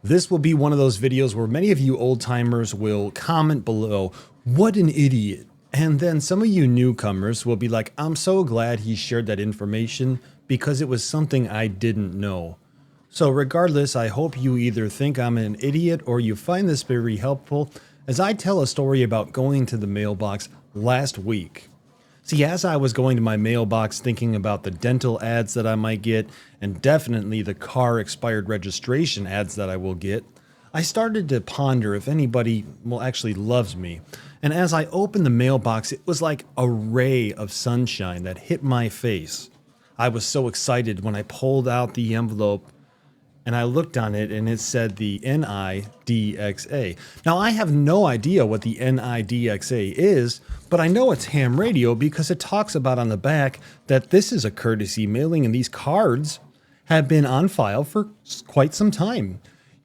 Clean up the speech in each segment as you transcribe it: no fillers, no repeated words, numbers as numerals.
This will be one of those videos where many of you old timers will comment below, "What an idiot." And then some of you newcomers will be like, "I'm so glad he shared that information because it was something I didn't know." So regardless, I hope you either think I'm an idiot or you find this very helpful as I tell a story about going to the mailbox last week. See, as I was going to my mailbox thinking about the dental ads that I might get, and definitely the car expired registration ads that I will get, I started to ponder if anybody actually loves me. And as I opened the mailbox, it was like a ray of sunshine that hit my face. I was so excited when I pulled out the envelope and I looked on it and it said the NIDXA. Now, I have no idea what the NIDXA is, but I know it's ham radio because it talks about on the back that this is a courtesy mailing and these cards have been on file for quite some time.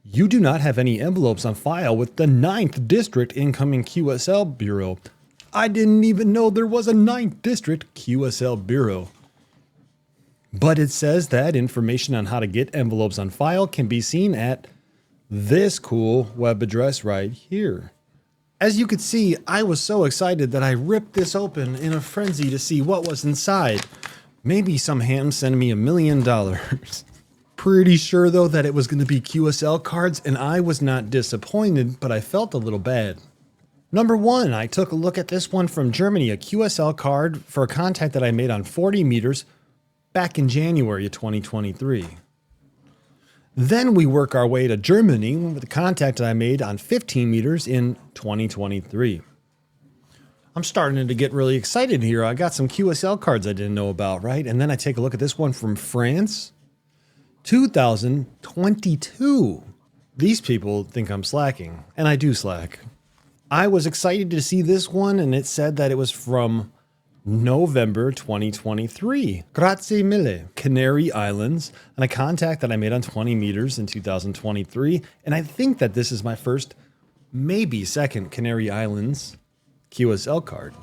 You do not have any envelopes on file with the 9th District Incoming QSL Bureau. I didn't even know there was a 9th District QSL Bureau. But it says that information on how to get envelopes on file can be seen at this cool web address right here. As you could see, I was so excited that I ripped this open in a frenzy to see what was inside. Maybe some ham sent me $1 million. Pretty sure though that it was going to be QSL cards, and I was not disappointed, but I felt a little bad. Number one, I took a look at this one from Germany, a QSL card for a contact that I made on 40 meters back in January of 2023. Then we work our way to Germany with the contact that I made on 15 meters in 2023. I'm starting to get really excited here. I got some QSL cards I didn't know about, right? And then I take a look at this one from France, 2022. These people think I'm slacking, and I do slack. I was excited to see this one, and it said that it was from November 2023. Grazie mille. Canary Islands, and a contact that I made on 20 meters in 2023. And I think that this is my first, maybe second Canary Islands QSL card.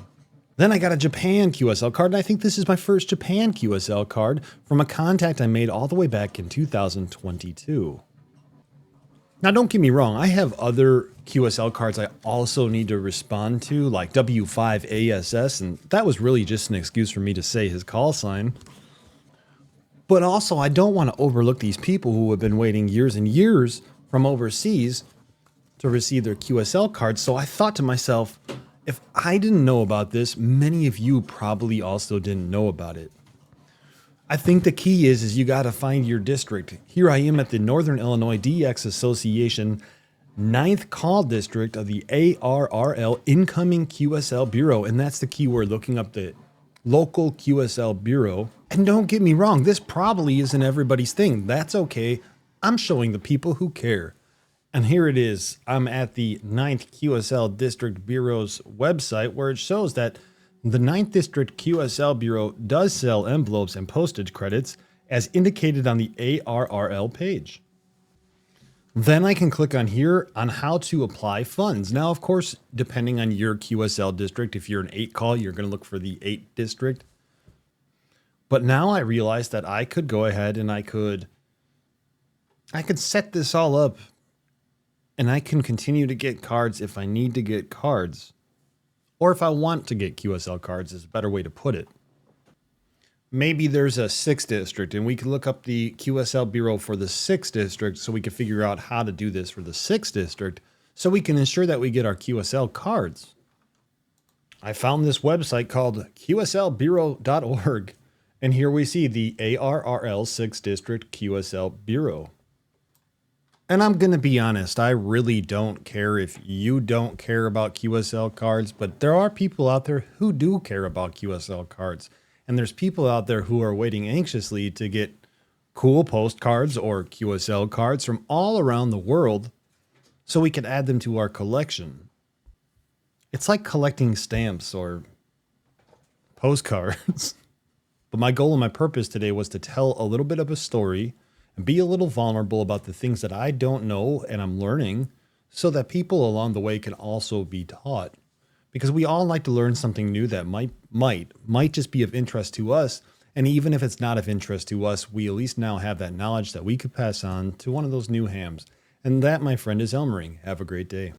Then I got a Japan QSL card, and I think this is my first Japan QSL card from a contact I made all the way back in 2022. Now, don't get me wrong, I have other QSL cards I also need to respond to, like W5ASS, and that was really just an excuse for me to say his call sign. But also, I don't want to overlook these people who have been waiting years and years from overseas to receive their QSL cards. So I thought to myself, if I didn't know about this, many of you probably also didn't know about it. I think the key is you got to find your district. Here I am at the Northern Illinois DX Association 9th Call District of the ARRL Incoming QSL Bureau. And that's the keyword, looking up the local QSL Bureau. And don't get me wrong, this probably isn't everybody's thing. That's okay. I'm showing the people who care. And here it is. I'm at the 9th QSL District Bureau's website where it shows that the 9th District QSL Bureau does sell envelopes and postage credits as indicated on the ARRL page. Then I can click on here on how to apply funds. Now, of course, depending on your QSL district, if you're an 8 call, you're going to look for the 8th district. But now I realize that I could go ahead and I could set this all up and I can continue to get cards if I need to get cards. Or if I want to get QSL cards is a better way to put it. Maybe there's a 6th district and we can look up the QSL Bureau for the 6th district so we can figure out how to do this for the 6th district so we can ensure that we get our QSL cards. I found this website called qslbureau.org, and here we see the ARRL 6th District QSL Bureau. And I'm going to be honest, I really don't care if you don't care about QSL cards, but there are people out there who do care about QSL cards. And there's people out there who are waiting anxiously to get cool postcards or QSL cards from all around the world so we can add them to our collection. It's like collecting stamps or postcards. But my goal and my purpose today was to tell a little bit of a story and be a little vulnerable about the things that I don't know and I'm learning so that people along the way can also be taught. Because we all like to learn something new that might just be of interest to us. And even if it's not of interest to us, we at least now have that knowledge that we could pass on to one of those new hams. And that, my friend, is Elmering. Have a great day.